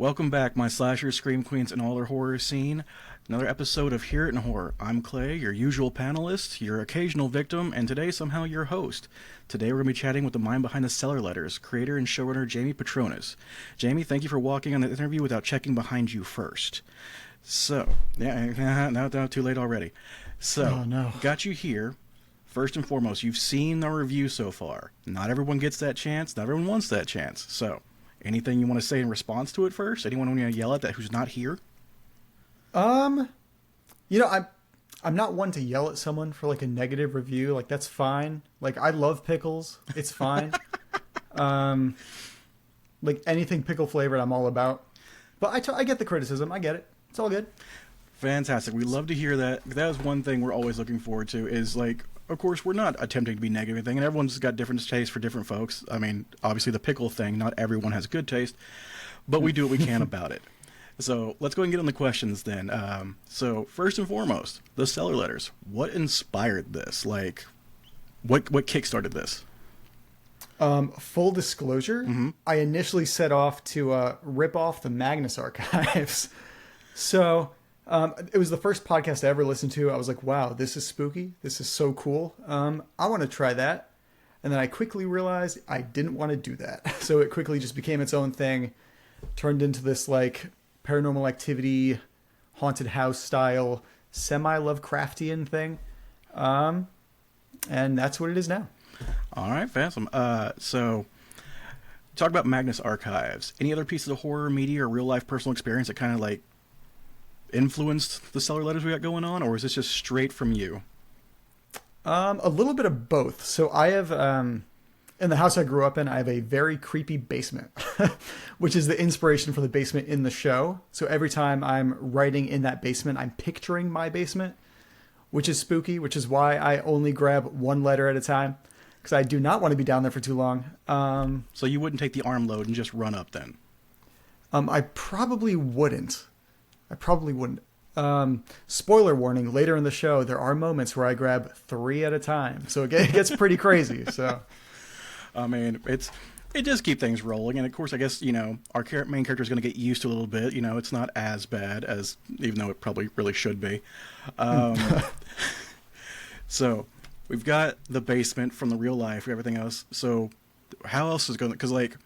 Welcome back, my slashers, scream queens, and all their horror scene. Another episode of Hear It in Horror. I'm Clay, your usual panelist, your occasional victim, and today somehow your host. Today we're going to be chatting with the mind behind the Cellar Letters, creator and showrunner Jamie Petronis. Jamie, thank you for walking on the interview without checking behind you first. So, no, too late already. So, oh, no. Got you here. First and foremost, you've seen the review so far. Not everyone gets that chance. Not everyone wants that chance. So, anything you want to say in response to it first? Anyone want to yell at that who's not here? I'm not one to yell at someone for like a negative review. Like, that's fine. Like, I love pickles. It's fine. Like anything pickle flavored, I'm all about. But I get the criticism. I get it. It's all good. Fantastic. We love to hear that. That is one thing we're always looking forward to is like, of course, we're not attempting to be negative or anything, and everyone's got different tastes for different folks. I mean, obviously the pickle thing, not everyone has good taste, but we do what we can about it. So let's go and get on the questions then. So first and foremost, the Cellar Letters. What inspired this? Like, what kickstarted this? Full disclosure, I initially set off to rip off the Magnus archives. So it was the first podcast I ever listened to. I was like, wow, this is spooky. This is so cool. I want to try that. And then I quickly realized I didn't want to do that. So it quickly just became its own thing, turned into this like paranormal activity, haunted house style, semi-Lovecraftian thing. And that's what it is now. All right, awesome. So talk about Magnus Archives. Any other pieces of horror media or real life personal experience that kind of like influenced the Cellar Letters we got going on, or is this just straight from you? A little bit of both. So I have, in the house I grew up in, I have a very creepy basement, which is the inspiration for the basement in the show. So every time I'm writing in that basement, I'm picturing my basement, which is spooky, which is why I only grab one letter at a time, because I do not want to be down there for too long. So you wouldn't take the arm load and just run up then? I probably wouldn't. Spoiler warning, later in the show, there are moments where I grab 3 at a time. So it gets pretty crazy. So, I mean, it does keep things rolling. And of course, I guess, our main character is going to get used to a little bit. It's not as bad as, even though it probably really should be. So we've got the basement from the real life, everything else. So how else is going to, because like,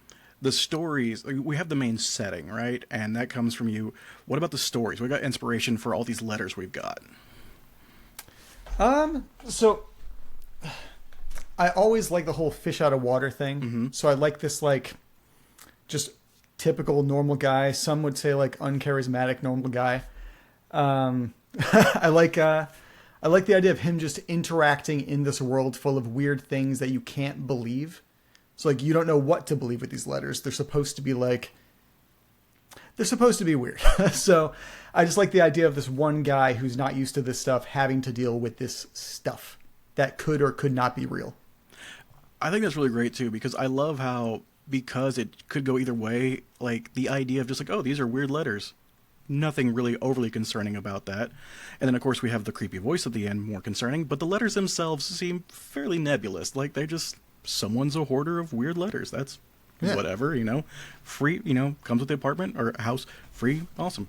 the stories, we have the main setting, right? And that comes from you. What about the stories? We got inspiration for all these letters we've got. So I always like the whole fish out of water thing. Mm-hmm. So I like this, like, just typical normal guy. Some would say like uncharismatic normal guy. I like the idea of him just interacting in this world full of weird things that you can't believe. So, like, you don't know what to believe with these letters. They're supposed to be weird. So I just like the idea of this one guy who's not used to this stuff having to deal with this stuff that could or could not be real. I think that's really great, too, because I love how, because it could go either way, like, the idea of just like, oh, these are weird letters. Nothing really overly concerning about that. And then, of course, we have the creepy voice at the end, more concerning. But the letters themselves seem fairly nebulous. Like, they're just... someone's a hoarder of weird letters. That's whatever, free, comes with the apartment or house, free, awesome.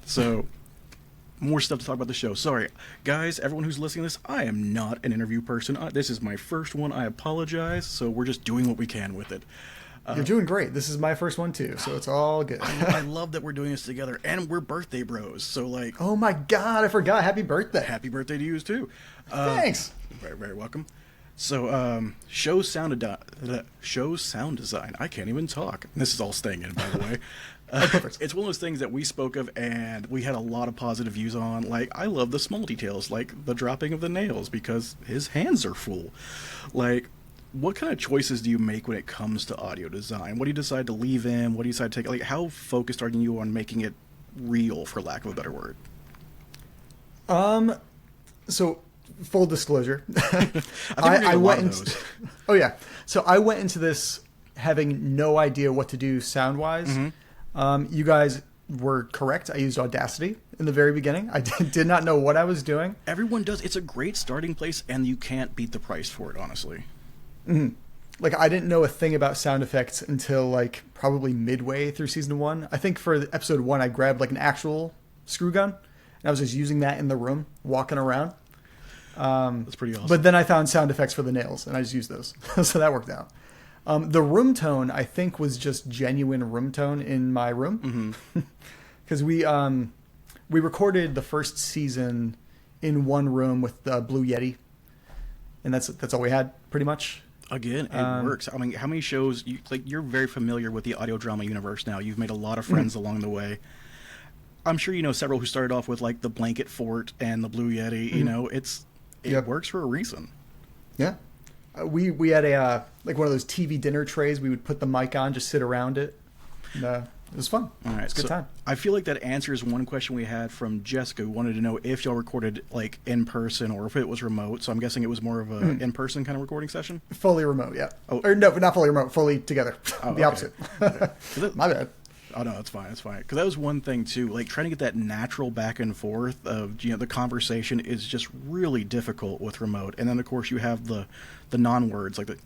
So more stuff to talk about the show. Sorry, guys, everyone who's listening to this, I am not an interview person. This is my first one. I apologize. So we're just doing what we can with it. You're doing great. This is my first one too, so it's all good. I love that we're doing this together, and we're birthday bros. So like, oh my God, I forgot. Happy birthday. Happy birthday to you too. Thanks. Very, very welcome. So, show sound design. I can't even talk. This is all staying in, by the way. It's one of those things that we spoke of and we had a lot of positive views on. Like, I love the small details, like the dropping of the nails because his hands are full. Like, what kind of choices do you make when it comes to audio design? What do you decide to leave in? What do you decide to take? Like, how focused are you on making it real, for lack of a better word? So... full disclosure, I went into oh yeah, so I went into this having no idea what to do sound wise. Mm-hmm. You guys were correct. I used Audacity in the very beginning. I did not know what I was doing. Everyone does. It's a great starting place, and you can't beat the price for it, honestly. Mm-hmm. like I didn't know a thing about sound effects until like probably midway through season 1. I think for episode 1, I grabbed like an actual screw gun, and I was just using that in the room, walking around. That's pretty awesome. But then I found sound effects for the nails, and I just used those, so that worked out. The room tone, I think, was just genuine room tone in my room, because we recorded the first season in one room with the Blue Yeti, and that's all we had pretty much. Again, it works. I mean, how many shows? You're very familiar with the audio drama universe now. You've made a lot of friends along the way. I'm sure you know several who started off with like the Blanket Fort and the Blue Yeti. You know, it works for a reason. Yeah, we had a like one of those TV dinner trays. We would put the mic on, just sit around it. And, it was fun. All right, it's a good time. I feel like that answers one question we had from Jessica, who wanted to know if y'all recorded like in person or if it was remote. So I'm guessing it was more of a in-person kind of recording session. Fully remote, yeah. Oh. Or no, not fully remote. Fully together. Oh, the opposite. Okay. My bad. Oh no, it's fine. It's fine. Because that was one thing too. Like trying to get that natural back and forth of the conversation is just really difficult with remote. And then of course you have the non-words like the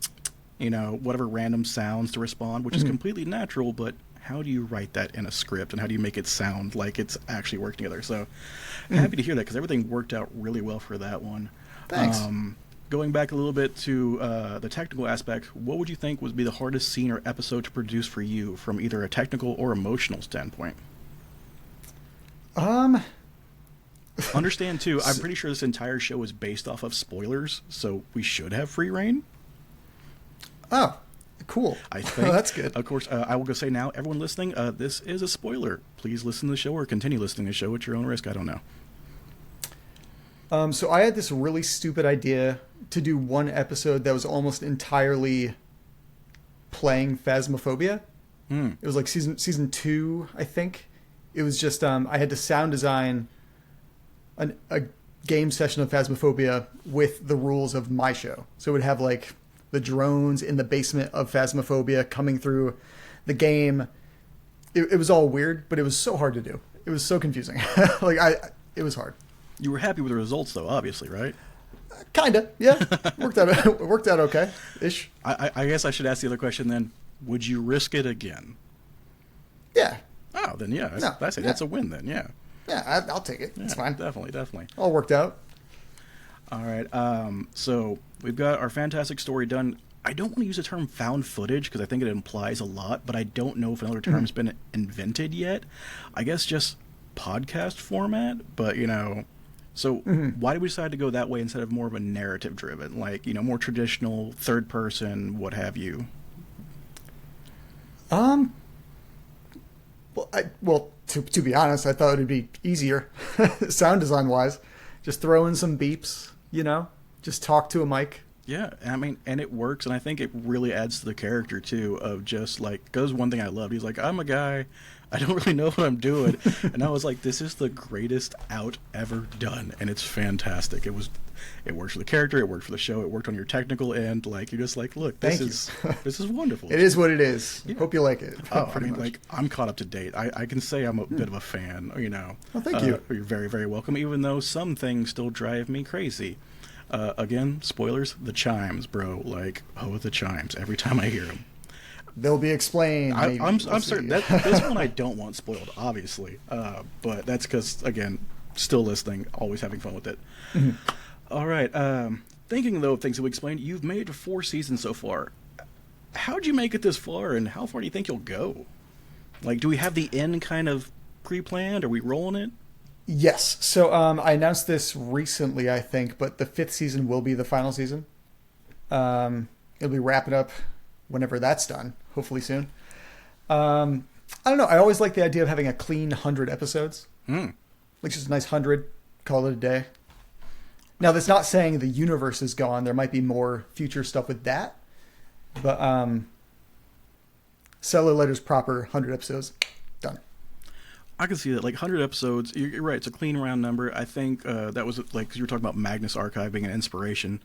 whatever random sounds to respond, which is completely natural. But how do you write that in a script, and how do you make it sound like it's actually working together? So happy to hear that because everything worked out really well for that one. Thanks. Going back a little bit to the technical aspect, what would you think would be the hardest scene or episode to produce for you from either a technical or emotional standpoint? Understand, too, I'm pretty sure this entire show is based off of spoilers, so we should have free reign. Oh, cool. I think. That's good. Of course, I will go say now, everyone listening, this is a spoiler. Please listen to the show or continue listening to the show at your own risk. I don't know. So I had this really stupid idea to do one episode that was almost entirely playing Phasmophobia. It was like season 2, I think. It was just I had to sound design a game session of Phasmophobia with the rules of my show. So it would have like the drones in the basement of Phasmophobia coming through the game. It was all weird, but it was so hard to do. It was so confusing. It was hard. You were happy with the results, though, obviously, right? Kinda, yeah. Worked out okay, ish. I guess I should ask the other question then. Would you risk it again? Yeah. Oh, then yeah. That's a win then, yeah. Yeah, I'll take it. Yeah, it's fine. Definitely. All worked out. All right. So we've got our fantastic story done. I don't want to use the term found footage because I think it implies a lot, but I don't know if another term's been invented yet. I guess just podcast format, but So why did we decide to go that way instead of more of a narrative driven, like, more traditional third person, what have you? Well, to be honest, I thought it'd be easier sound design wise. Just throw in some beeps, just talk to a mic. Yeah, I mean, and it works, and I think it really adds to the character too of just like, because one thing I loved, he's like, I'm a guy, I don't really know what I'm doing, and I was like, this is the greatest out ever done, and it's fantastic. It works for the character, it worked for the show, it worked on your technical end. Like, you're just like, look, this is wonderful. It is what it is. Yeah. Hope you like it. Oh, I mean, like, I'm caught up to date. I can say I'm a bit of a fan. Well, thank you. You're very, very welcome. Even though some things still drive me crazy. Again, spoilers, the chimes, bro. Like, the chimes. Every time I hear them. They'll be explained. I'm certain. This one I don't want spoiled, obviously. But that's because, again, still listening, always having fun with it. Mm-hmm. All right. Thinking, though, of things that we explained, you've made 4 seasons so far. How'd you make it this far, and how far do you think you'll go? Like, do we have the end kind of pre-planned? Are we rolling it? Yes. So I announced this recently, I think, but the 5th season will be the final season. It'll be wrapping up whenever that's done, hopefully soon. I don't know. I always like the idea of having a clean 100 episodes. Like just a nice 100, call it a day. Now, that's not saying the universe is gone. There might be more future stuff with that. But Cellar Letters proper, 100 episodes, done. I can see that, like 100 episodes. You're right. It's a clean round number. I think that was like, because you were talking about Magnus Archive being an inspiration.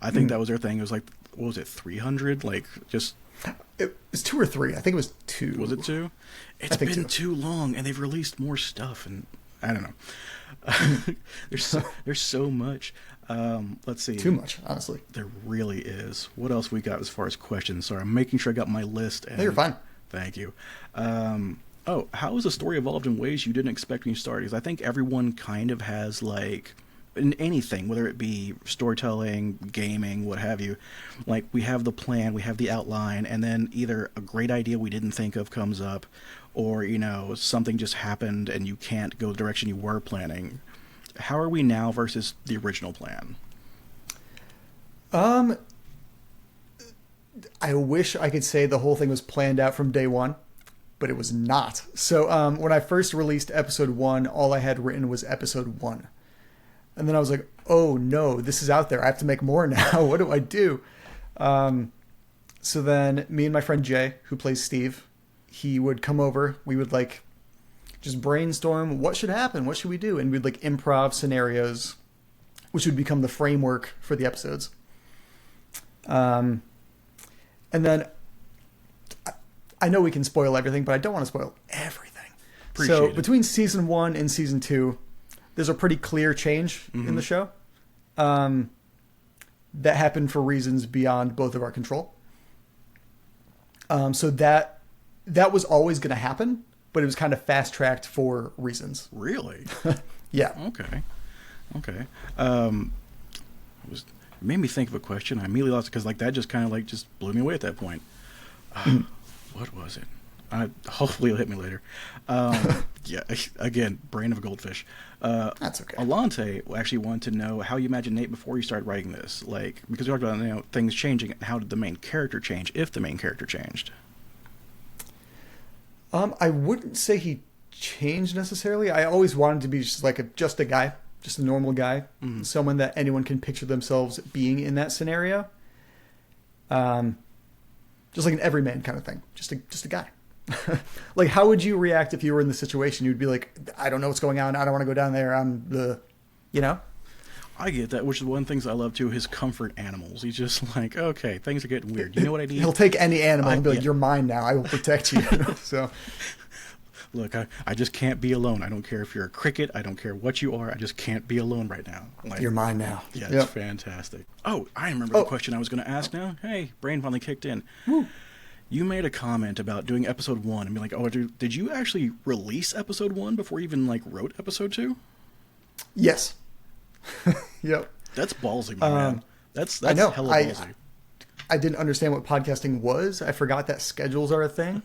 I think that was their thing. It was like, what was it, 300? Like, just. It was 2 or 3. I think it was 2. Was it 2? It's been too long, and they've released more stuff, and I don't know. There's so much. Let's see. Too much, honestly. There really is. What else we got as far as questions? Sorry, I'm making sure I got my list. And No, you're fine. Thank you. How has the story evolved in ways you didn't expect when you started? Because I think everyone kind of has, like, in anything, whether it be storytelling, gaming, what have you, like, we have the plan, we have the outline, and then either a great idea we didn't think of comes up, or, something just happened and you can't go the direction you were planning. How are we now versus the original plan? I wish I could say the whole thing was planned out from day one, but it was not. So when I first released episode 1, all I had written was episode 1. And then I was like, oh no, this is out there. I have to make more now. What do I do? So then me and my friend Jay, who plays Steve, he would come over. We would like just brainstorm what should happen, what should we do? And we'd like improv scenarios, which would become the framework for the episodes. And then I know we can spoil everything, but I don't want to spoil everything. So between season 1 and season 2, there's a pretty clear change in the show that happened for reasons beyond both of our control. So that was always going to happen, but it was kind of fast tracked for reasons. Really? Yeah. Okay. It made me think of a question. I immediately lost it because that just kind of just blew me away at that point. What was it? Hopefully it'll hit me later. Yeah, again, brain of a goldfish. That's okay. Alante actually wanted to know how you imagined Nate before you started writing this. Because we talked about things changing. How did the main character change, if the main character changed? I wouldn't say he changed necessarily. I always wanted to be just a guy, just a normal guy, someone that anyone can picture themselves being in that scenario. Just like an everyman kind of thing, just a guy. Like, how would you react if you were in the situation? You'd be like, I don't know what's going on. I don't want to go down there. I get that, which is one of the things I love too, his comfort animals. He's just like, okay, things are getting weird. You know what I need? He'll take any animal and be like, you're mine now. I will protect you. So, look, I just can't be alone. I don't care if you're a cricket. I don't care what you are. I just can't be alone right now. You're mine now. Yeah, it's fantastic. Oh, I remember the question I was going to ask now. Hey, brain finally kicked in. Woo. You made a comment about doing episode 1 and be like, oh, did you actually release episode 1 before you even wrote episode 2? Yes. Yep. That's ballsy, my man. That's I know. hella ballsy. I didn't understand what podcasting was. I forgot that schedules are a thing.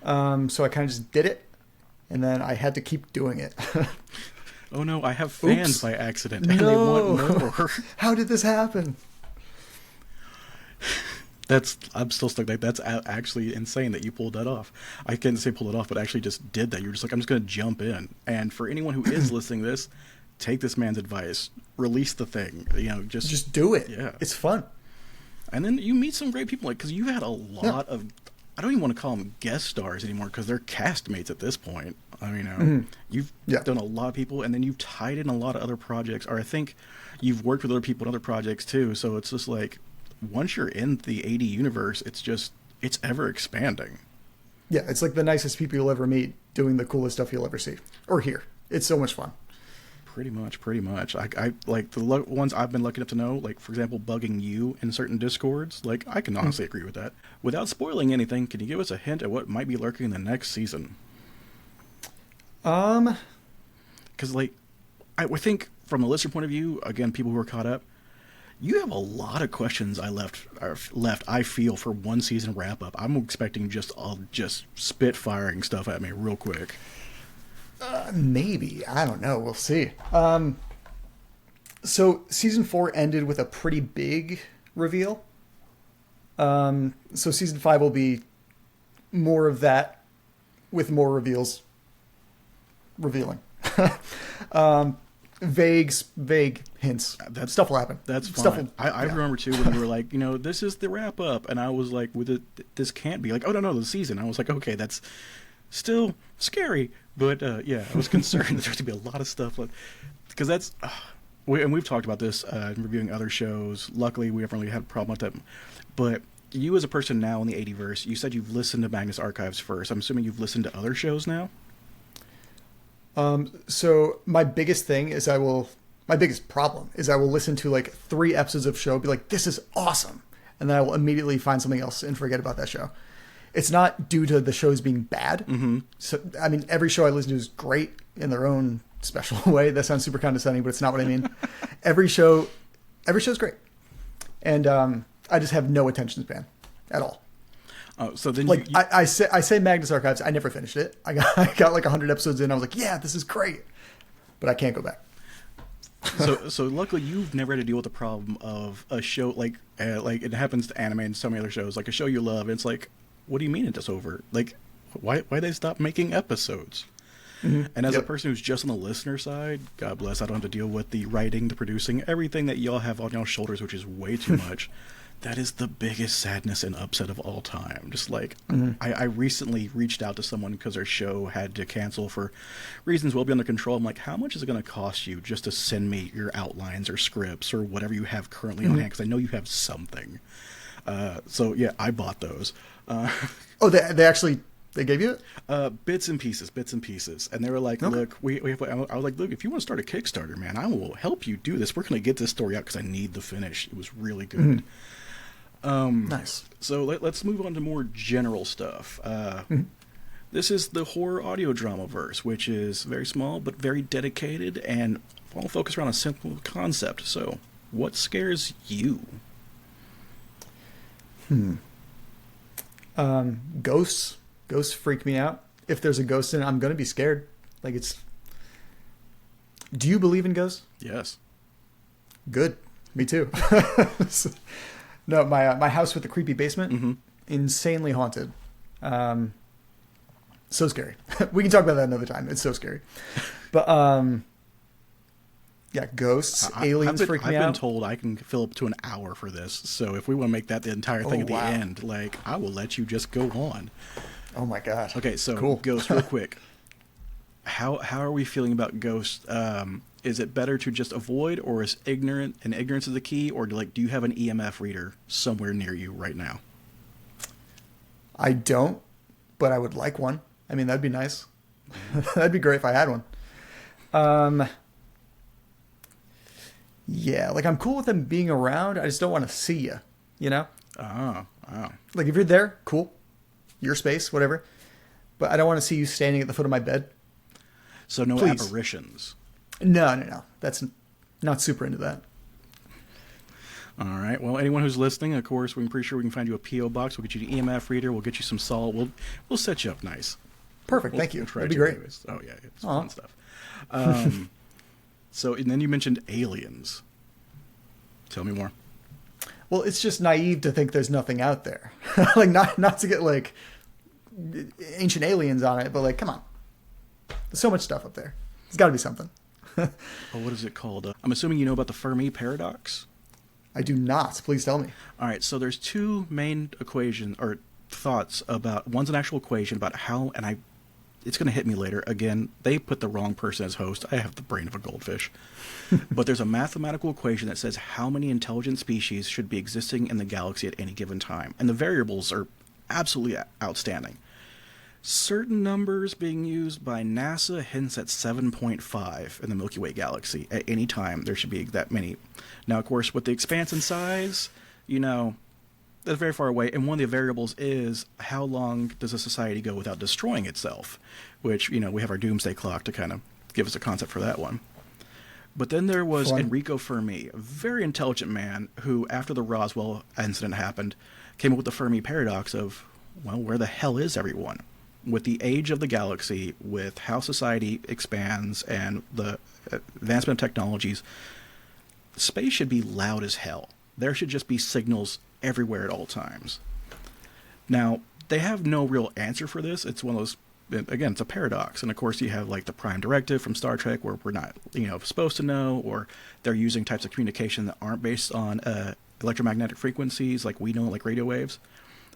So I kind of just did it, and then I had to keep doing it. Oh no, I have fans by accident, and no. they want more. How did this happen? I'm still stuck. That's actually insane that you pulled that off. I can't say pull it off, but actually just did that. You're just like, I'm just going to jump in. And for anyone who is listening to this, take this man's advice. Release the thing. Just do it. Yeah, it's fun. And then you meet some great people, because you've had a lot of. I don't even want to call them guest stars anymore, because they're castmates at this point. I mean, you've done a lot of people, and then you've tied in a lot of other projects. Or I think you've worked with other people in other projects too. So it's just like, once you're in the AD universe, it's ever expanding. Yeah, it's like the nicest people you'll ever meet doing the coolest stuff you'll ever see or hear. It's so much fun. Pretty much. I like the ones I've been lucky enough to know, like, for example, bugging you in certain Discords. Like, I can honestly agree with that. Without spoiling anything, can you give us a hint at what might be lurking in the next season? Because, I think from the listener point of view, again, people who are caught up, you have a lot of questions I feel, for one season wrap up. I'm expecting just spit firing stuff at me real quick. Maybe. I don't know. We'll see. So season 4 ended with a pretty big reveal. So season 5 will be more of that, with more reveals revealing. Vague hints. That stuff will happen. That's fine. I remember too when you were like, this is the wrap up, and I was like, this can't be like, oh no, the season. I was like, okay, that's still scary, but I was concerned that there's gonna be a lot of stuff, because that's and we've talked about this in reviewing other shows. Luckily, we haven't really had a problem with that. But you, as a person now in the 80verse, you said you've listened to Magnus Archives first. I'm assuming you've listened to other shows now. So my biggest thing is I will my biggest problem is I will listen to like 3 episodes of show, be like, this is awesome. And then I will immediately find something else and forget about that show. It's not due to the shows being bad. Mm-hmm. So, I mean, every show I listen to is great in their own special way. That sounds super condescending, but it's not what I mean. Every show's great. And I just have no attention span at all. Oh, so then like I say Magnus Archives. I never finished it. I got like 100 episodes in. I was like, yeah, this is great, but I can't go back. So luckily you've never had to deal with the problem of a show like it happens to anime and so many other shows, like a show you love, and it's like, what do you mean it's over? Like, why they stop making episodes? Mm-hmm. And as a person who's just on the listener side, God bless, I don't have to deal with the writing, the producing, everything that y'all have on y'all's shoulders, which is way too much. That is the biggest sadness and upset of all time. Just like, I recently reached out to someone because their show had to cancel for reasons well beyond their control. I'm like, how much is it going to cost you just to send me your outlines or scripts or whatever you have currently on hand? Because I know you have something. So yeah, I bought those. Oh, they gave you it? Bits and pieces. And they were like, okay. Look, I was like, look, if you want to start a Kickstarter, man, I will help you do this. We're going to get this story out because I need the finish. It was really good. Nice. So let's move on to more general stuff. This is the horror audio drama verse, which is very small but very dedicated and all focused around a simple concept. So what scares you? Ghosts. Ghosts freak me out. If there's a ghost in it, I'm going to be scared. Like, it's... Do you believe in ghosts? Yes. Good. Me too. No, my house with the creepy basement, insanely haunted. So scary. We can talk about that another time. It's so scary. But, yeah, ghosts, aliens freak me out. I've been told I can fill up to an hour for this. So if we want to make that the entire thing at the end, like, I will let you just go on. Oh my God. Okay, so cool. Ghosts, real quick. How are we feeling about Ghosts? Is it better to just avoid, or is ignorance is the key, or do you have an EMF reader somewhere near you right now? I don't, but I would like one. I mean, that'd be nice. That'd be great if I had one. Yeah, like, I'm cool with them being around. I just don't want to see you, you know? Oh. Like, if you're there, cool. Your space, whatever. But I don't want to see you standing at the foot of my bed. So no Please. Apparitions. No. That's not super into that. All right. Well, anyone who's listening, of course, we're pretty sure we can find you a P.O. box. We'll get you the EMF reader. We'll get you some salt. We'll set you up nice. Perfect. Thank you. We'll That'd be great. Anyways. Oh, yeah. It's fun stuff. So, and then you mentioned aliens. Tell me more. Well, it's just naive to think there's nothing out there. Like, not to get, like, ancient aliens on it, but, like, come on. There's so much stuff up there. There's got to be something. Oh, what is it called? I'm assuming you know about the Fermi paradox? I do not. Please tell me. All right, so there's 2 main equations, or thoughts about, one's an actual equation about how, and it's going to hit me later. Again, they put the wrong person as host. I have the brain of a goldfish. But there's a mathematical equation that says how many intelligent species should be existing in the galaxy at any given time. And the variables are absolutely outstanding. Certain numbers being used by NASA hints at 7.5 in the Milky Way galaxy. At any time, there should be that many. Now, of course, with the expanse and size, that's very far away. And one of the variables is how long does a society go without destroying itself? Which, we have our doomsday clock to kind of give us a concept for that one. But then there was Enrico Fermi, a very intelligent man who, after the Roswell incident happened, came up with the Fermi paradox of, well, where the hell is everyone? With the age of the galaxy, with how society expands and the advancement of technologies, space should be loud as hell. There should just be signals everywhere at all times. Now, they have no real answer for this. It's one of those, again, it's a paradox. And of course, you have like the Prime Directive from Star Trek where we're not, supposed to know, or they're using types of communication that aren't based on electromagnetic frequencies like we know, like radio waves.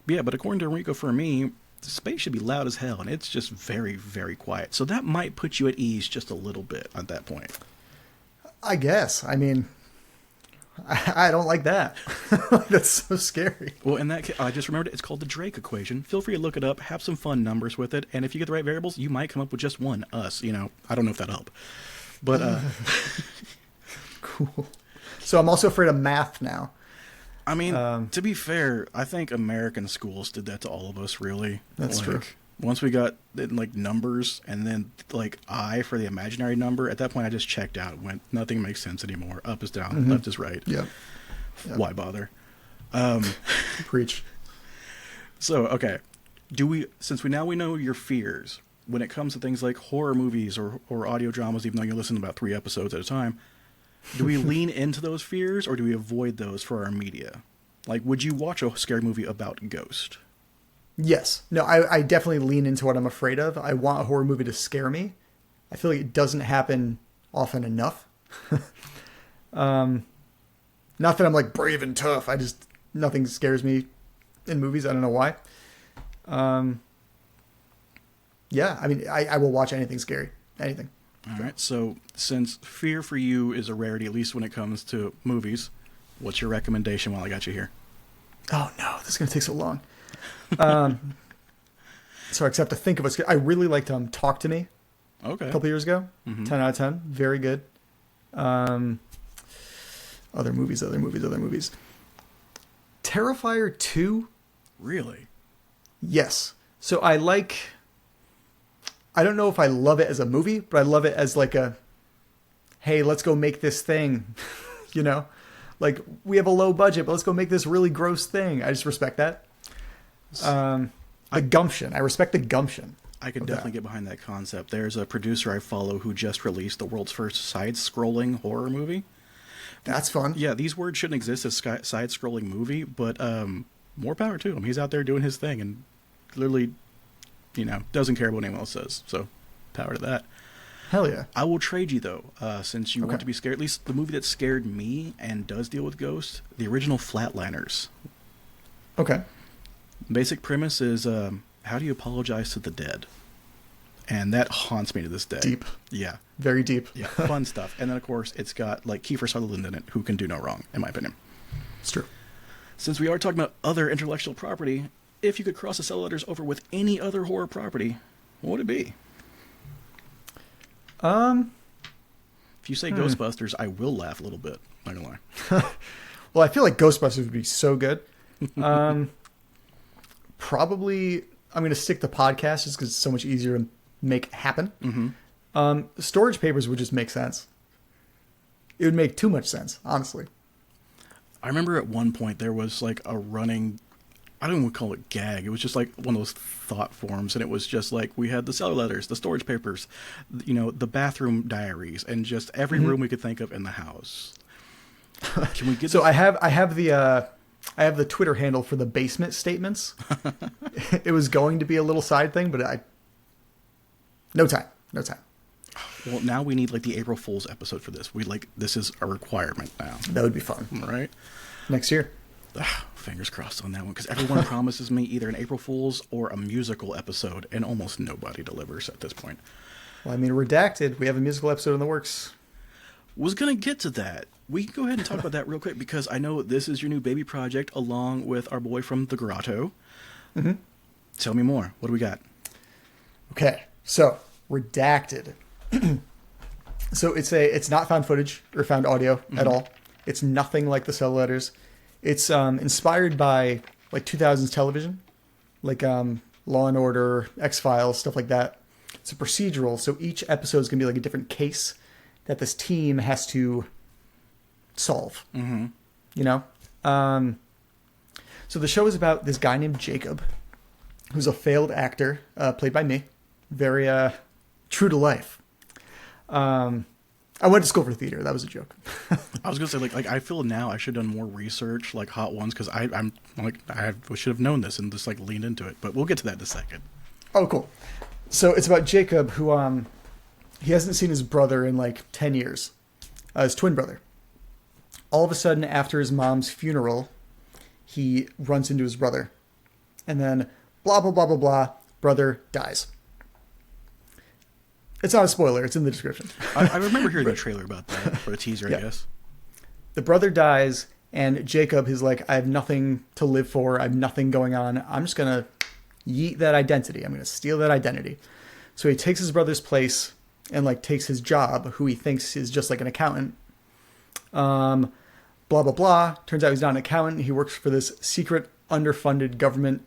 But yeah, but according to Enrico Fermi, space should be loud as hell, and it's just very, very quiet. So that might put you at ease just a little bit at that point. I guess. I mean, I don't like that. That's so scary. Well, in that case, I just remembered it's called the Drake equation. Feel free to look it up, have some fun numbers with it, and if you get the right variables, you might come up with just one, us. I don't know if that'll help. But Cool. So I'm also afraid of math now. I mean, to be fair, I think American schools did that to all of us, really. That's true. Once we got like numbers and then like I for the imaginary number, at that point I just checked out. Went, nothing makes sense anymore. Up is down, left is right. Yep. Why bother? Preach. So, okay. Since we know your fears when it comes to things like horror movies or audio dramas, even though you listen to about 3 episodes at a time, do we lean into those fears or do we avoid those for our media? Like, would you watch a scary movie about Ghost? Yes. No, I definitely lean into what I'm afraid of. I want a horror movie to scare me. I feel like it doesn't happen often enough. Not that I'm like brave and tough. Nothing scares me in movies. I don't know why. Yeah, I mean, I will watch anything scary. Anything. All right. So since fear for you is a rarity, at least when it comes to movies, what's your recommendation while I got you here? Oh no, this is going to take so long. So except to think of what's good. I really liked Talk to Me. Okay. A couple years ago. 10 out of 10. Very good. Other movies. Terrifier 2. Really? Yes. So I don't know if I love it as a movie, but I love it as like hey, let's go make this thing. You know? Like, we have a low budget, but let's go make this really gross thing. I just respect that. The gumption. I respect the gumption. I could definitely get behind that concept. There's a producer I follow who just released the world's first side-scrolling horror movie. That's fun. Yeah, these words shouldn't exist as side-scrolling movie, but more power to him. He's out there doing his thing and literally, doesn't care what anyone else says. So, power to that. Hell yeah. I will trade you, though, since you want to be scared. At least the movie that scared me and does deal with ghosts, the original Flatliners. Okay. Basic premise is, how do you apologize to the dead? And that haunts me to this day. Deep. Yeah. Very deep. Yeah, fun stuff. And then, of course, it's got, like, Kiefer Sutherland in it, who can do no wrong, in my opinion. It's true. Since we are talking about other intellectual property, if you could cross the Cellar Letters over with any other horror property, what would it be? If you say Ghostbusters, I will laugh a little bit. Not gonna lie. Well, I feel like Ghostbusters would be so good. Probably, I'm going to stick to podcast just because it's so much easier to make happen. Mm-hmm. Storage papers would just make sense. It would make too much sense, honestly. I remember at one point there was like a running, I don't even call it gag. It was just like one of those thought forms, and it was just like we had the Cellar Letters, the storage papers, the bathroom diaries, and just every room we could think of in the house. Can we get? So I have the Twitter handle for the basement statements. It was going to be a little side thing, but no time. Well, now we need like the April Fool's episode for this. This is a requirement now. That would be fun. Right? Next year. Fingers crossed on that one, because everyone promises me either an April Fool's or a musical episode, and almost nobody delivers at this point. Well, I mean, Redacted, we have a musical episode in the works. Was going to get to that. We can go ahead and talk about that real quick, because I know this is your new baby project along with our boy from The Grotto. Mm-hmm. Tell me more. What do we got? Okay, so Redacted. So it's not found footage or found audio at all. It's nothing like the Cellar Letters. It's inspired by like 2000s television, like Law and Order, X-Files, stuff like that. It's a procedural, so each episode is going to be like a different case that this team has to solve. Mm-hmm. So the show is about this guy named Jacob, who's a failed actor, played by me. Very true to life. I went to school for theater. That was a joke. I was gonna say like I feel now I should have done more research, like Hot Ones, because I'm like I should have known this and just like leaned into it. But we'll get to that in a second. Oh, cool. So it's about Jacob, who he hasn't seen his brother in like 10 years, his twin brother. All of a sudden, after his mom's funeral, he runs into his brother, and then blah blah blah blah blah. Brother dies. It's not a spoiler. It's in the description. I remember hearing a trailer about that, for a teaser, I guess. The brother dies, and Jacob is like, I have nothing to live for. I have nothing going on. I'm just going to yeet that identity. I'm going to steal that identity. So he takes his brother's place and like takes his job, who he thinks is just like an accountant. Blah, blah, blah. Turns out he's not an accountant. He works for this secret, underfunded government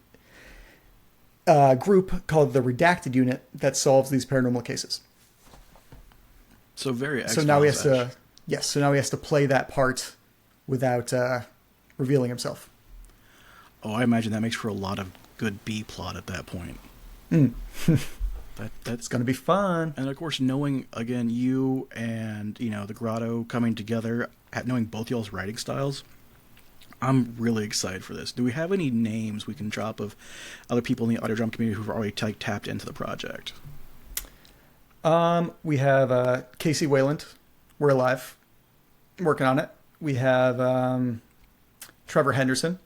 group called the Redacted Unit that solves these paranormal cases. So very X-Files-ish. So now he has to play that part without revealing himself. Oh, I imagine that makes for a lot of good B plot at that point. That's going to be fun. And of course, knowing, again, you and, the Grotto coming together, knowing both y'all's writing styles, I'm really excited for this. Do we have any names we can drop of other people in the audio drama community who've already tapped into the project? We have Casey Wayland. We're alive. Working on it. We have Trevor Henderson,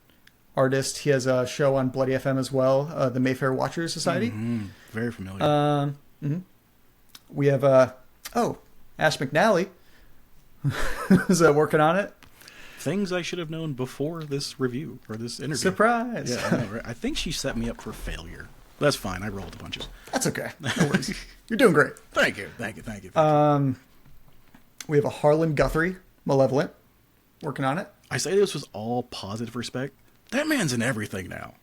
artist. He has a show on Bloody FM as well, the Mayfair Watchers Society. Mm-hmm. Very familiar. We have Ash McNally, who's working on it. Things I should have known before this review or this interview. Surprise! Yeah, I know, right? I think she set me up for failure. That's fine. I rolled the punches. That's okay. No worries. You're doing great. Thank you. We have a Harlan Guthrie, Malevolent, working on it. I say this with all positive respect. That man's in everything now.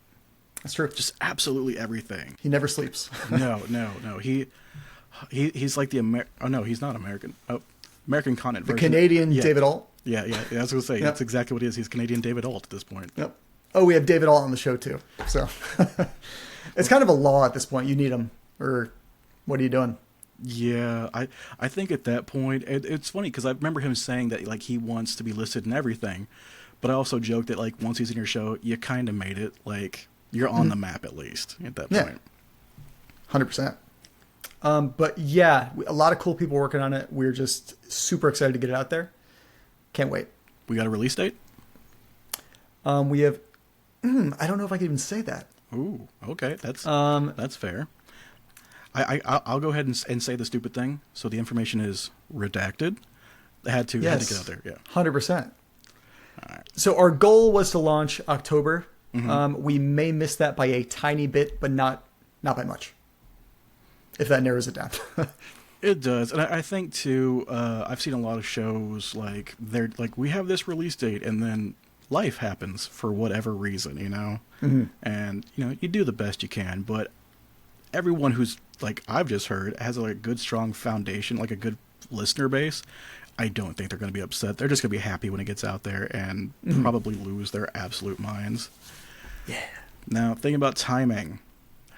That's true. Just absolutely everything. He never sleeps. No. He's like the Oh no, he's not American. Oh, American continent version. Canadian David Alt. Yeah. I was going to say that's exactly what he is. He's Canadian David Alt at this point. Yep. Oh, we have David Alt on the show too. So it's kind of a law at this point. You need him, or what are you doing? Yeah, I think at that point it's funny because I remember him saying that like he wants to be listed in everything, but I also joked that like once he's in your show, you kind of made it. Like you're on the map at least at that point. 100%. But yeah, a lot of cool people working on it. We're just super excited to get it out there. Can't wait. We got a release date? We have. I don't know if I can even say that. Ooh, okay, that's fair. I'll go ahead and say the stupid thing. So the information is redacted. They had to get out there. Yeah, 100%. All right. So our goal was to launch October. We may miss that by a tiny bit, but not by much. If that narrows it down. It does, and I think too. I've seen a lot of shows like they're like we have this release date, and then life happens for whatever reason, and you do the best you can, but everyone who's like I've just heard has a good strong foundation, like a good listener base. I don't think they're going to be upset. They're just going to be happy when it gets out there and probably lose their absolute minds. Yeah. Now, thinking about timing,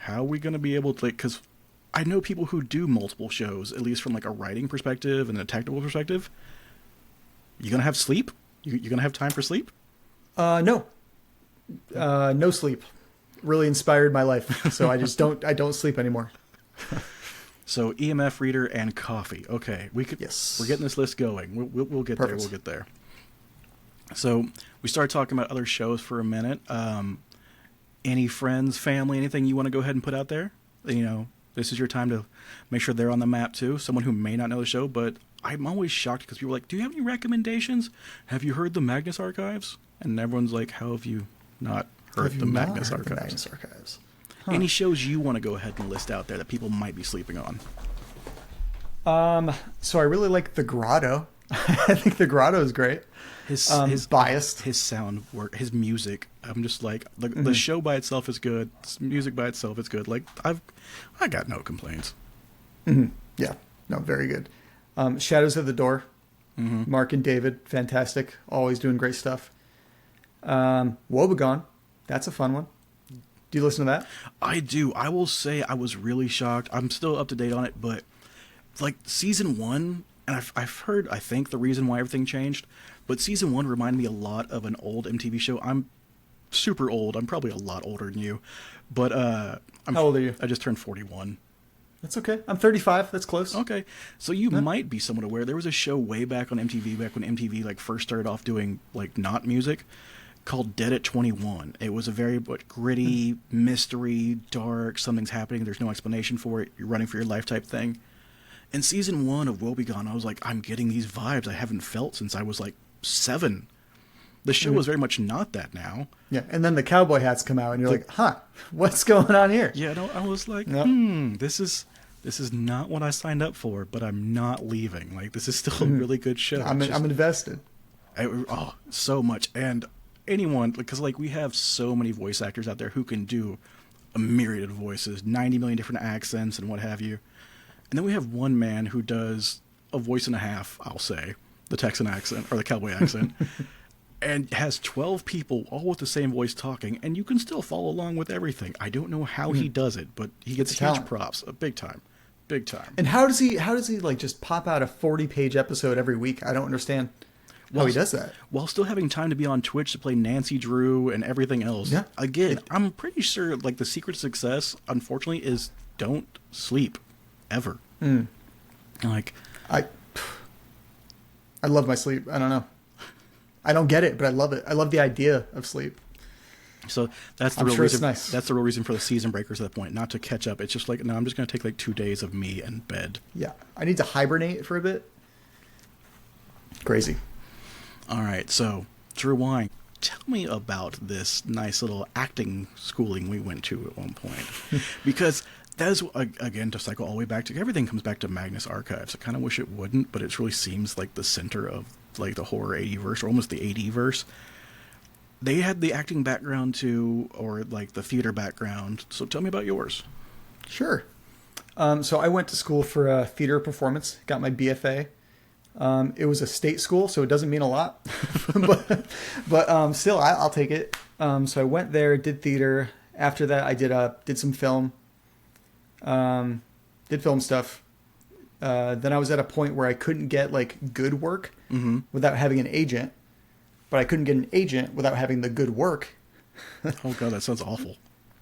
how are we going to be able to, because I know people who do multiple shows, at least from like a writing perspective and a technical perspective. You going to have sleep? You going to have time for sleep? No. No sleep. Really inspired my life. So I don't sleep anymore. So EMF reader and coffee. Okay, Yes. We're getting this list going. We'll get Perfect. there. We'll get there. So we started talking about other shows for a minute. Any friends, family, anything you want to go ahead and put out there? This is your time to make sure they're on the map too. Someone who may not know the show, but I'm always shocked because people are like, "Do you have any recommendations? Have you heard the Magnus Archives?" And everyone's like, "How have you not heard the Magnus Archives?" Huh. Any shows you want to go ahead and list out there that people might be sleeping on? So I really like The Grotto. I think The Grotto is great. His biased. His sound work, his music. I'm just like the show by itself is good. Music by itself is good. Like I got no complaints. Yeah, no, very good. Shadows of the Door. Mark and David, fantastic. Always doing great stuff. Woebegone, that's a fun one. Do you listen to that? I do. I will say I was really shocked. I'm still up to date on it, but like season 1, and I've heard, I think, the reason why everything changed, but season 1 reminded me a lot of an old MTV show. I'm super old. I'm probably a lot older than you, but How old are you? I just turned 41. That's okay. I'm 35. That's close. Okay. So you might be somewhat aware. There was a show way back on MTV, back when MTV like first started off doing like not music, called Dead at 21. It was a very gritty, mystery, dark, something's happening, there's no explanation for it, you're running for your life type thing. In season 1 of Woebegone, I was like, I'm getting these vibes I haven't felt since I was like 7. The show was very much not that now. Yeah, and then the cowboy hats come out, and you're like, huh, what's going on here? Yeah, no, I was like, this is not what I signed up for, but I'm not leaving. Like, this is still a really good show. I'm invested. So much. And anyone, because like we have so many voice actors out there who can do a myriad of voices, 90 million different accents and what have you. And then we have one man who does a voice and a half, I'll say, the Texan accent or the cowboy accent, and has 12 people all with the same voice talking, and you can still follow along with everything. I don't know how he does it, but he gets huge props, big time. Big time. And how does he like just pop out a 40-page episode every week? I don't understand how he does that. While still having time to be on Twitch to play Nancy Drew and everything else. Yeah. Again, I'm pretty sure like the secret to success, unfortunately, is don't sleep ever. Like I love my sleep. I don't know. I don't get it, but I love it. I love the idea of sleep. So that's the I'm real sure reason. it's nice. That's the real reason for the season breakers at that point, not to catch up. It's just like, no, I'm just going to take like 2 days of me and bed. Yeah, I need to hibernate for a bit. Crazy. All right, so to rewind, tell me about this nice little acting schooling we went to at one point, because that is, again, to cycle all the way back to, everything comes back to Magnus Archives. I kind of wish it wouldn't, but it really seems like the center of like the horror 80 verse, or almost the 80 verse. They had the acting background too, or like the theater background. So tell me about yours. Sure. So I went to school for theater performance, got my BFA. It was a state school, so it doesn't mean a lot, but still, I'll take it. So I went there, did theater. After that, I did some film, did film stuff. Then I was at a point where I couldn't get like good work without having an agent, but I couldn't get an agent without having the good work. Oh God, that sounds awful.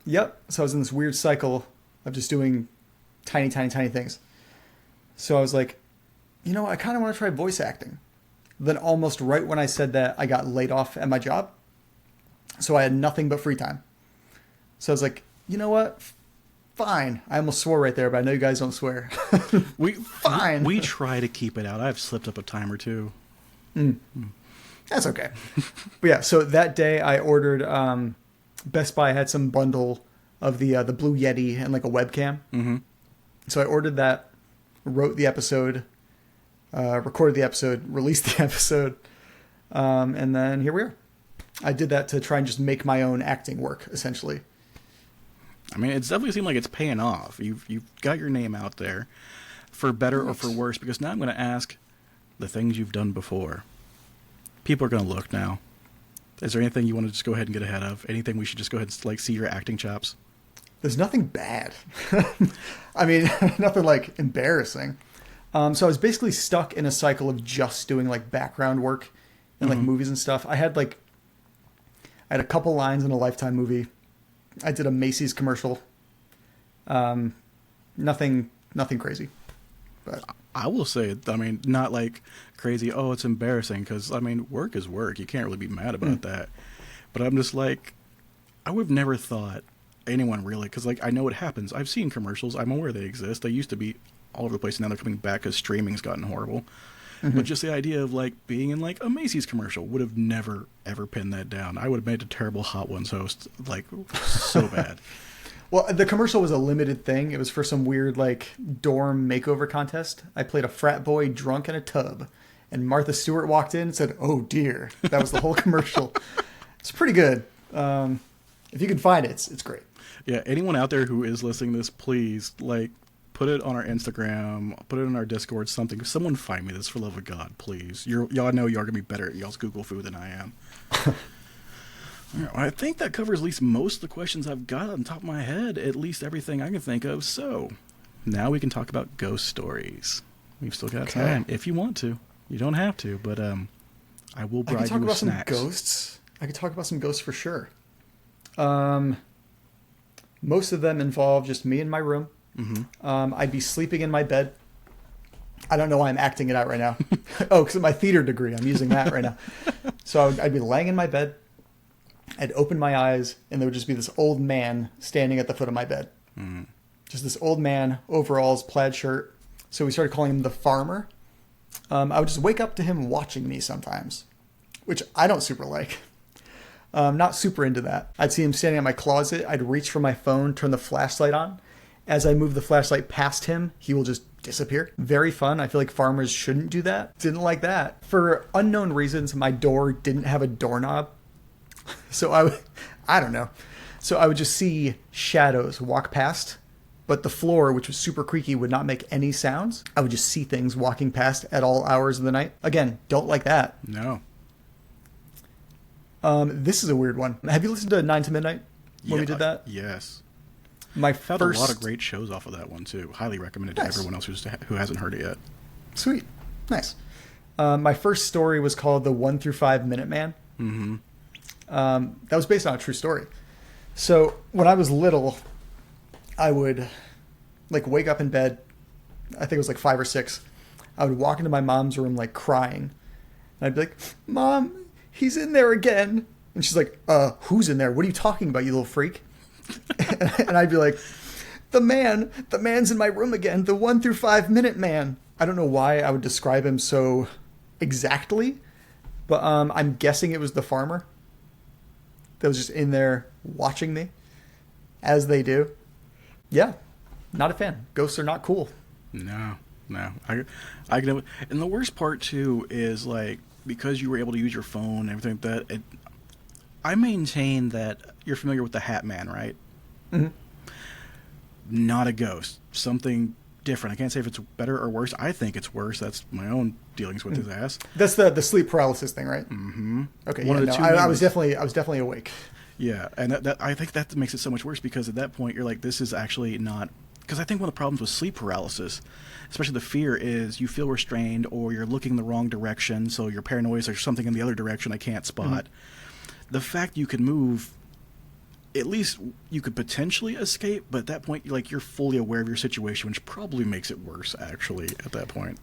Yep. So I was in this weird cycle of just doing tiny things. So I was like, I kind of want to try voice acting. Then almost right when I said that, I got laid off at my job. So I had nothing but free time. So I was like, you know what? Fine. I almost swore right there, but I know you guys don't swear. Fine. We try to keep it out. I've slipped up a time or two. That's okay. But yeah, so that day I ordered, Best Buy had some bundle of the Blue Yeti and like a webcam. So I ordered that, wrote the episode, recorded the episode, released the episode, and then here we are. I did that to try and just make my own acting work, essentially. I mean, it's definitely seemed like it's paying off. You've got your name out there, for better or for worse, because now I'm going to ask the things you've done before. People are going to look now. Is there anything you want to just go ahead and get ahead of? Anything we should just go ahead and like see your acting chops? There's nothing bad. I mean, nothing like embarrassing. So I was basically stuck in a cycle of just doing like background work in like movies and stuff. I had a couple lines in a Lifetime movie. I did a Macy's commercial. Nothing crazy. But I will say, I mean, not like crazy, oh, it's embarrassing, because, I mean, work is work. You can't really be mad about that. But I'm just like, I would have never thought anyone really, because, like, I know it happens. I've seen commercials. I'm aware they exist. They used to be all over the place, and now they're coming back because streaming's gotten horrible. But just the idea of, like, being in, like, a Macy's commercial would have never, ever pinned that down. I would have made a terrible Hot Ones host, like, so bad. Well, the commercial was a limited thing. It was for some weird, like, dorm makeover contest. I played a frat boy drunk in a tub. And Martha Stewart walked in and said, "Oh, dear." That was the whole commercial. It's pretty good. If you can find it, it's great. Yeah, anyone out there who is listening to this, please, like, put it on our Instagram, put it in our Discord, something. Someone find me this, for love of God, please. Y'all know y'all are going to be better at y'all's Google food than I am. I think that covers at least most of the questions I've got on top of my head, at least everything I can think of. So now we can talk about ghost stories. We've still got time, if you want to. You don't have to, but I will bribe you with snacks. Some ghosts. I could talk about some ghosts for sure. Most of them involve just me in my room. I'd be sleeping in my bed. I don't know why I'm acting it out right now. Oh, because of my theater degree. I'm using that right now. So I'd be laying in my bed. I'd open my eyes, and there would just be this old man standing at the foot of my bed. Just this old man, overalls, plaid shirt. So we started calling him the farmer. I would just wake up to him watching me sometimes, which I don't super like. Not super into that. I'd see him standing at my closet. I'd reach for my phone, turn the flashlight on, As I move the flashlight past him, he will just disappear. Very fun. I feel like farmers shouldn't do that. Didn't like that. For unknown reasons, my door didn't have a doorknob. So I don't know. So I would just see shadows walk past, but the floor, which was super creaky, would not make any sounds. I would just see things walking past at all hours of the night. Again, don't like that. No. This is a weird one. Have you listened to 9 to Midnight when we did that? Yes. Found a lot of great shows off of that one too. Highly recommended to everyone else who hasn't heard it yet. Sweet. Nice. My first story was called The 1 through 5 Minute Man. Mm-hmm. That was based on a true story. So when I was little, I would like wake up in bed. I think it was like 5 or 6. I would walk into my mom's room like crying. And I'd be like, Mom, he's in there again. And she's like, who's in there? What are you talking about, you little freak? And I'd be like, the man's in my room again. The 1 through 5 Minute Man. I don't know why I would describe him so exactly, but I'm guessing it was the farmer that was just in there watching me, as they do. Yeah, not a fan. Ghosts are not cool. No. I can. And the worst part too is like because you were able to use your phone and everything like that. I maintain that you're familiar with the Hat Man, right? Mm-hmm. Not a ghost. Something different. I can't say if it's better or worse. I think it's worse. That's my own dealings with his ass. That's the sleep paralysis thing, right? Mm-hmm. Okay. One of the two I was definitely awake. Yeah, and that I think that makes it so much worse because at that point you're like, this is actually not. Because I think one of the problems with sleep paralysis, especially the fear, is you feel restrained or you're looking the wrong direction, so you're paranoid there's something in the other direction I can't spot. Mm-hmm. The fact you can move, at least you could potentially escape, but at that point, you're fully aware of your situation, which probably makes it worse, actually, at that point.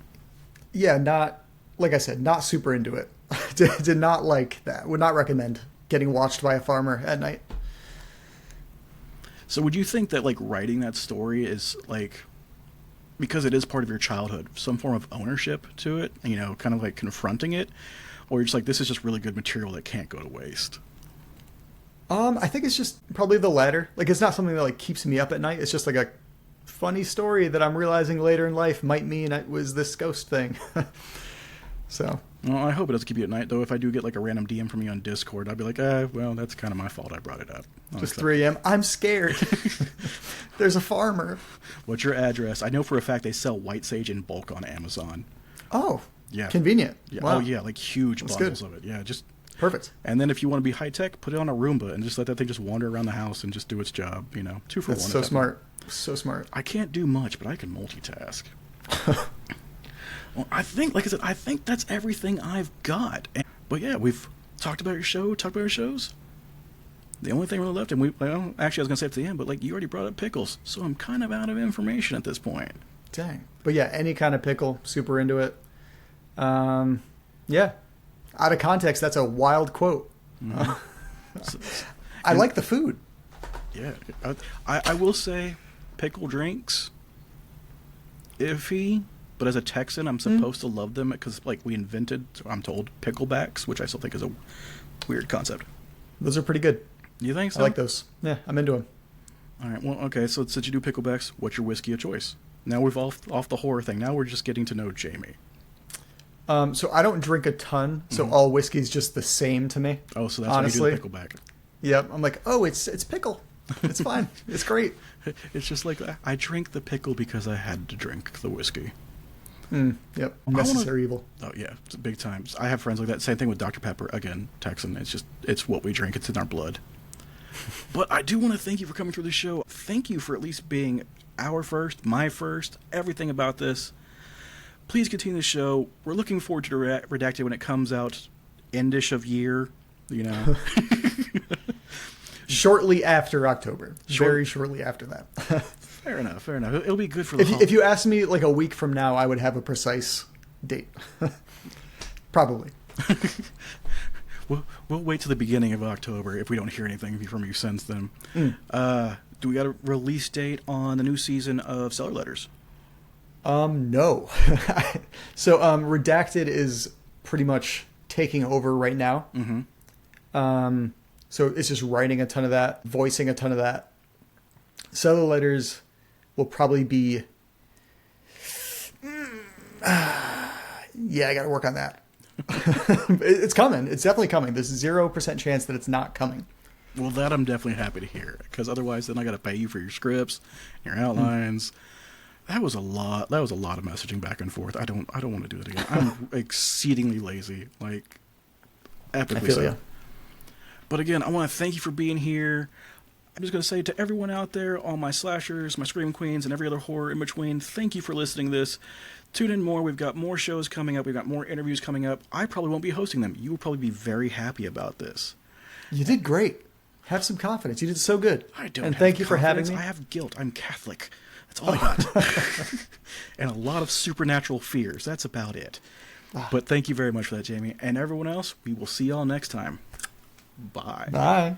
Yeah, like I said, not super into it. Did not like that. Would not recommend getting watched by a farmer at night. So would you think that, writing that story is, because it is part of your childhood, some form of ownership to it, kind of confronting it? Or you're just like, this is just really good material that can't go to waste? I think it's just probably the latter. It's not something that keeps me up at night. It's just a funny story that I'm realizing later in life might mean it was this ghost thing. So. Well, I hope it doesn't keep you at night, though. If I do get a random DM from you on Discord, I'd be like, well, that's kind of my fault I brought it up. Just 3 a.m. I'm scared. There's a farmer. What's your address? I know for a fact they sell white sage in bulk on Amazon. Oh. Yeah. Convenient. Yeah. Wow. Oh, yeah, huge bundles of it. Yeah, just... Perfect. And then if you want to be high-tech, put it on a Roomba and just let that thing just wander around the house and just do its job, 2 for 1. That's so smart. So smart. I can't do much, but I can multitask. Well, I think, like I said, I think that's everything I've got. But yeah, we've talked about your show, talked about our shows. The only thing really left, and actually I was going to say it at the end, but you already brought up pickles, so I'm kind of out of information at this point. Dang. But yeah, any kind of pickle, super into it. Yeah. Out of context, that's a wild quote. Mm-hmm. I like the food. Yeah. I will say, pickle drinks, iffy. But as a Texan, I'm supposed to love them because, we invented, I'm told, picklebacks, which I still think is a weird concept. Those are pretty good. You think so? I like those. Yeah, I'm into them. All right. Well, okay. So since you do picklebacks, what's your whiskey of choice? Now we've off the horror thing. Now we're just getting to know Jamie. So I don't drink a ton, so all whiskey's just the same to me. Oh, so that's honestly. why you do the pickleback. Yep. I'm like, oh, it's pickle. It's fine. It's great. It's just I drink the pickle because I had to drink the whiskey. Yep. Necessary evil. Oh, yeah. It's big times. I have friends like that. Same thing with Dr. Pepper. Again, Texan. It's what we drink. It's in our blood. But I do want to thank you for coming through the show. Thank you for at least being our first, my first, everything about this. Please continue the show. We're looking forward to Redacted when it comes out endish of year, Shortly after October. Very shortly after that. Fair enough. It'll be good for the If you asked me a week from now, I would have a precise date. Probably. We'll wait till the beginning of October if we don't hear anything from you since then. Do we got a release date on the new season of Cellar Letters? No. So Redacted is pretty much taking over right now. Mm-hmm. So it's just writing a ton of that, voicing a ton of that. Cellar Letters, will probably be. Yeah, I got to work on that. It's coming. It's definitely coming. There's 0% chance that it's not coming. Well, that I'm definitely happy to hear, because otherwise, then I got to pay you for your scripts, your outlines. That was a lot. That was a lot of messaging back and forth. I don't want to do it again. I'm exceedingly lazy, like epically I feel so. you. But again, I want to thank you for being here. I'm just going to say to everyone out there, all my slashers, my scream queens, and every other horror in between, thank you for listening to this. Tune in more. We've got more shows coming up. We've got more interviews coming up. I probably won't be hosting them. You will probably be very happy about this. You did great. Have some confidence. You did so good. I don't. And have thank you for having confidence. me. I have guilt. I'm Catholic. That's all I got. And a lot of supernatural fears. That's about it. But thank you very much for that, Jamie. And everyone else, we will see y'all next time. Bye. Bye.